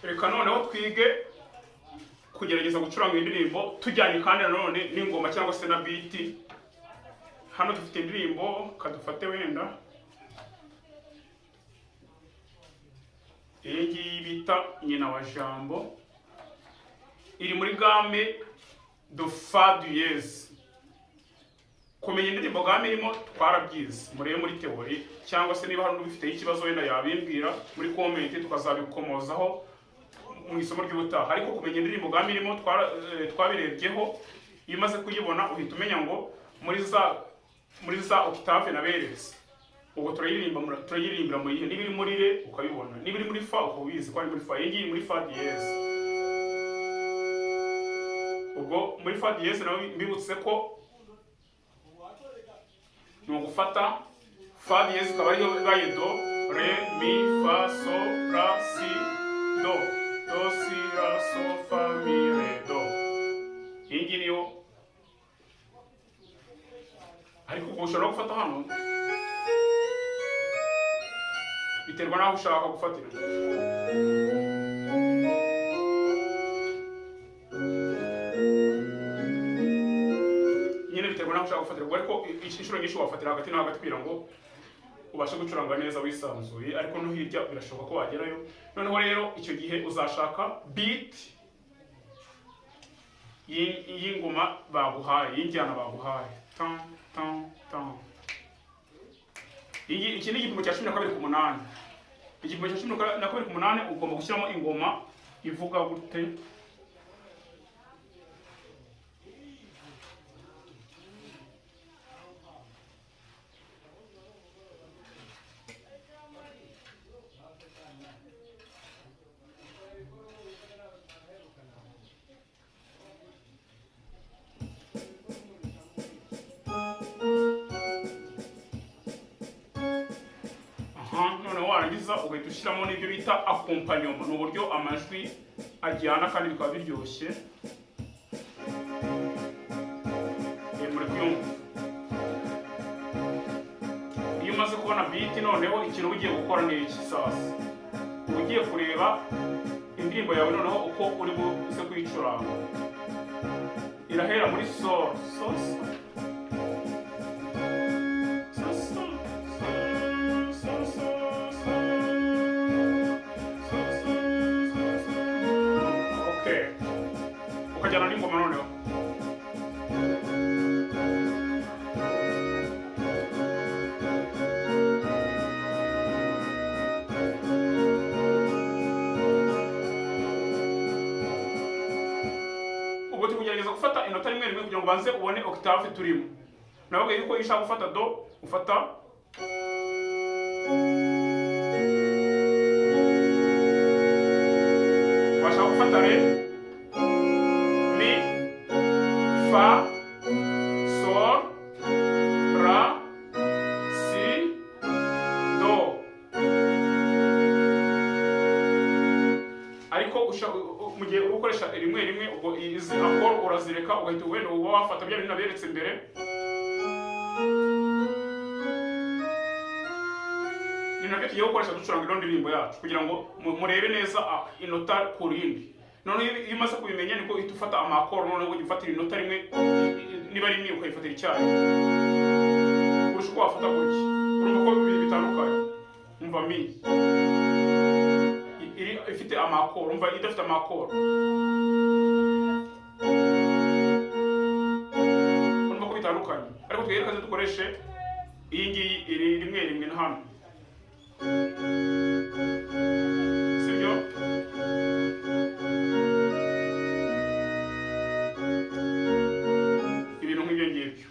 reka noneho twige kugerageza gucuranga indirimbo tujyanye kandi nanone n'ingoma cyangwa se na beat. Hano dufite indirimbo kadufate wenda iyi ngiyi bita nyina wa jambo, iri muri game do fa dièse. Kumenya indirimbo game irimo twarabyize murebe muri theory, cyangwa se niba hari n'ubifite ikibazo wenda yabimbwira muri comment tukazabikomozaho mu isomo ry'ubutaha. Ariko kumenya indirimbo game irimo twabirebyeho, iyo umaze kuyibona uhita umenya ngo muri za octave naberetse ubwo turayirimbira mu yihe, niba iri muri re ukabibona, niba iri muri fa ukabizi ko ari muri fa. Iyi ngiyi muri fa dièse. Ubwo muri fa dièse nawe mbibutse ko ni ugufata fa dièse ukaba ariyo baye do, re, mi, fa, so, la, si, do, do, si, la, so, fa, mi, re, do. Iyi ngiyi niyo, ariko ubwo ushobora gufata hano biterwa n'aho ushaka gufatira. Nyine biterwa n'aho ushaka gufatira, ariko inshuro nyinshi wafatira hagati na hagati kugira ngo ubashe gucuranga neza wisanzuye, ariko no hirya birashoboka ko wagerayo. Noneho rero icyo gihe uzashaka beat y'ingoma baguhaye, y'injyana baguhaye. Tan tan tan. Iki ni igipimo cya 12/8. Igipimo cya 12/8 ugomba gushyiramo ingoma ivuga gute. Noneho warangiza ugahita ushyiramo n'ibyo bita accompagnement. Ni uburyo amajwi ajyana kandi bikaba biryoshye. Muri kuyumva, iyo umaze kubona beat noneho ikintu ugiye gukora ni iki sasa. Ugiye kureba indirimbo yawe noneho uko uri buze kuyicuranga. Irahera muri sol, sol, ukajyana n'ingoma noneho. Ubwo tukugerageza gufata inota rimwe rimwe kugira ngo banze ubone octave turimo. Navuga yuko iyo ushaka gufata do ufata washaka gufata re, mi, fa, sol, la, si, do. Ariko mu gihe ukoresha rimwe rimwe ubwo izi akoro urazireka ugahita wenda uba wafata bya bintu naberetse mbere. Ni nabyo tugiye gukoresha ducuranga ino ndirimbo yacu kugira ngo murebe neza inota ku rindi. Noneho iyo umaze kubimenya niko uhita ufata amakoro, noneho ujya ufatira inota rimwe, niba ari imwe ukayifatira icyayi kurusha uko wafata gutya. Urumva ko bitandukanye. Umva mi iri ifite amakoro, umva idafite amakoro. Urumva ko bitandukanye, ariko twirekaze dukoreshe iyi ngiyi iri rimwe rimwe na hano. Sibyo? Ibintu nk'ibyo ngibyo.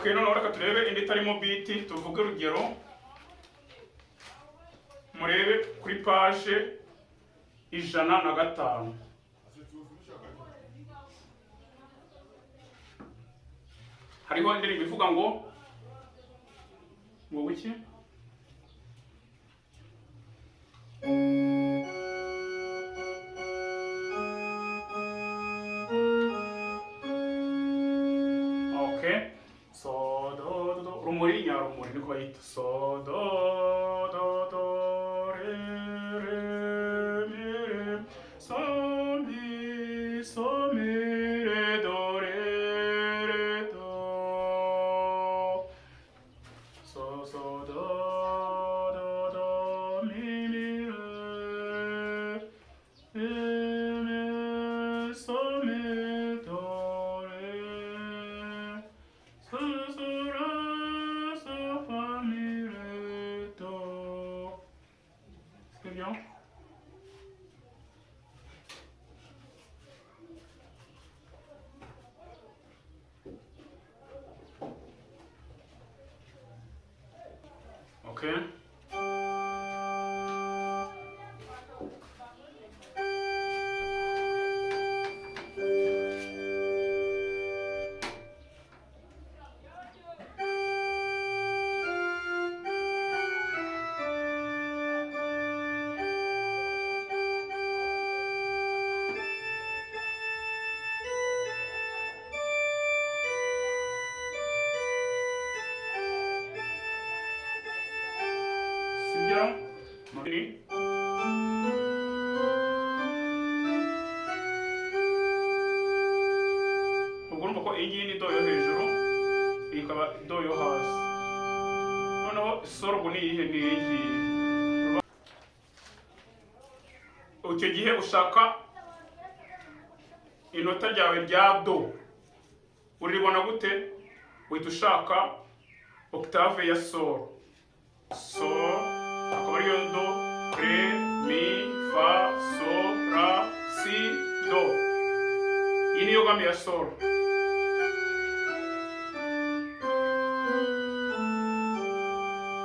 Okay, noneho reka turebe indi itarimo beat. Tuvuge urugero, murebe kuri page 105. Hariho indirimbo ivuga ngo wiki okay, so do do rumuri nyarumuri niko bayita, so do do do re re mi re so mi re do re re do so do do do mi re mi so mi do re so ra so fa mi re do. C'est bien. Okay. Sibyo? Muri ubwo urumva ko iyi ngiyi ni do yo hejuru, iyi ikaba do yo hasi. Noneho sol ubwo ni iyihe? Ni iyi ngiyi. Icyo gihe ushaka inota ryawe rya do, uribona gute? Uhita ushaka octave ya sol. Sol akaba ariyo do, re, mi, fa, sol, la, si, do. Iyi niyo gamme ya sol.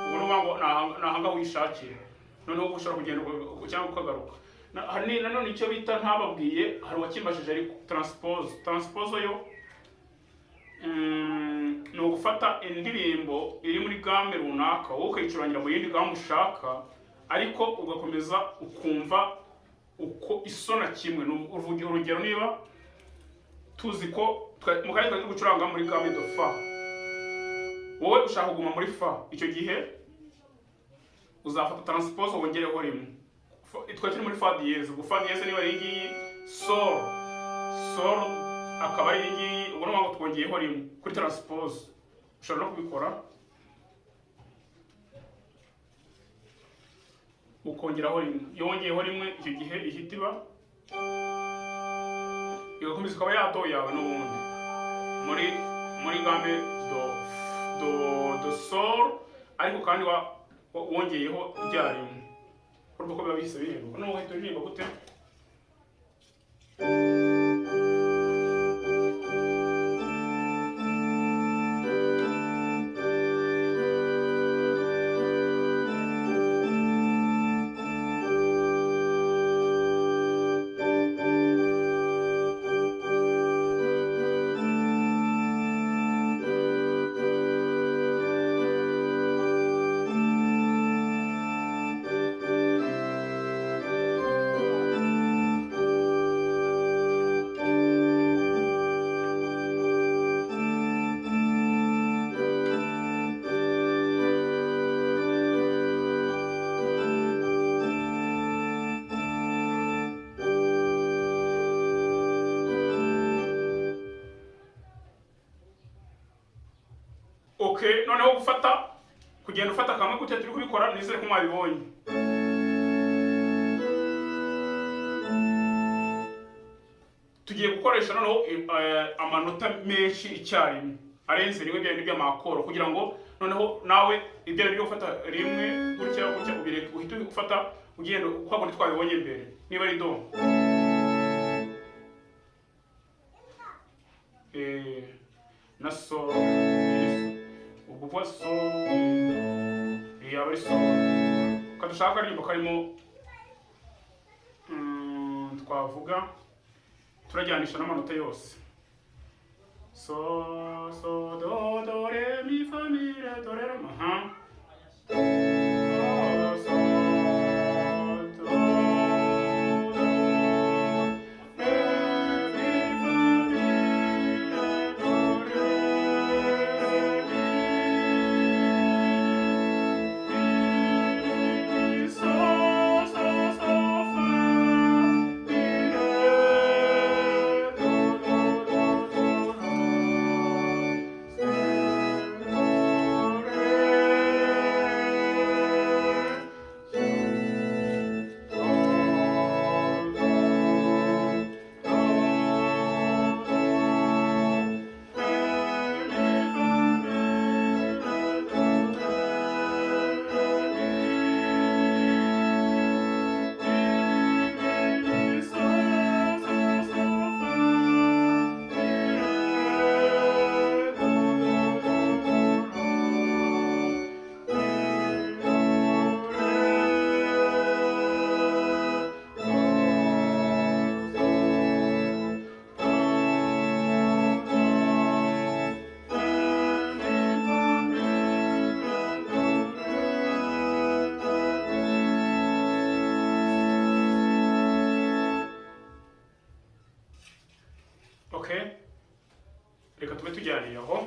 Ubu ni ngo nahanga wishakira. Noneho ushobora kugenda cyangwa ukagaruka. Nanone icyo bita ntababwiye, hari uwakimbajije ariko transpose. Transpose yo ni ugufata indirimbo iri muri gamme runaka wowe ukayicurangira mu yindi gamme ushaka, ariko ugakomeza ukumva uko isona kimwe. Urugero, niba tuzi ko mu kanya turi gucuranga muri gamme do fa, wowe ushaka kuguma muri fa, icyo gihe uzafata transpose wongereho rimwe. Twari turi muri fa diyeze, ubwo fa diyeze niba ari iyi ngiyi, sol akaba ari iyi ngiyi, ubwo ni ngo twongeyeho rimwe kuri transpose. Ushobora no kubikora ukongeraho rimwe. Iyo wongeyeho rimwe, icyo gihe ihita iba igakomeza ikaba ya do yawe n'ubundi muri gamme do sol, ariko kandi wongeyeho rya rimwe. Urumva ko biba bihise bihinduka. Noneho uhita uririmba gute? Okay, noneho kugenda ufata kamwe gutya turi kubikora, nizere ko mwabibonye. Tugiye gukoresha noneho amanota menshi icyarimwe arenze rimwe bya by'amakoro, kugira ngo noneho nawe ibyo byo gufata rimwe gutya ubireke, uhita ufata ugenda uko twabibonye mbere. Niba ari do na sol ubwo kuba so yaba ari so kadushaka aririmbo karimo twavuga turajyanisha n'amanota yose so do re mi fa mi re do re ma ha Okay, reka tube tujyaniye aho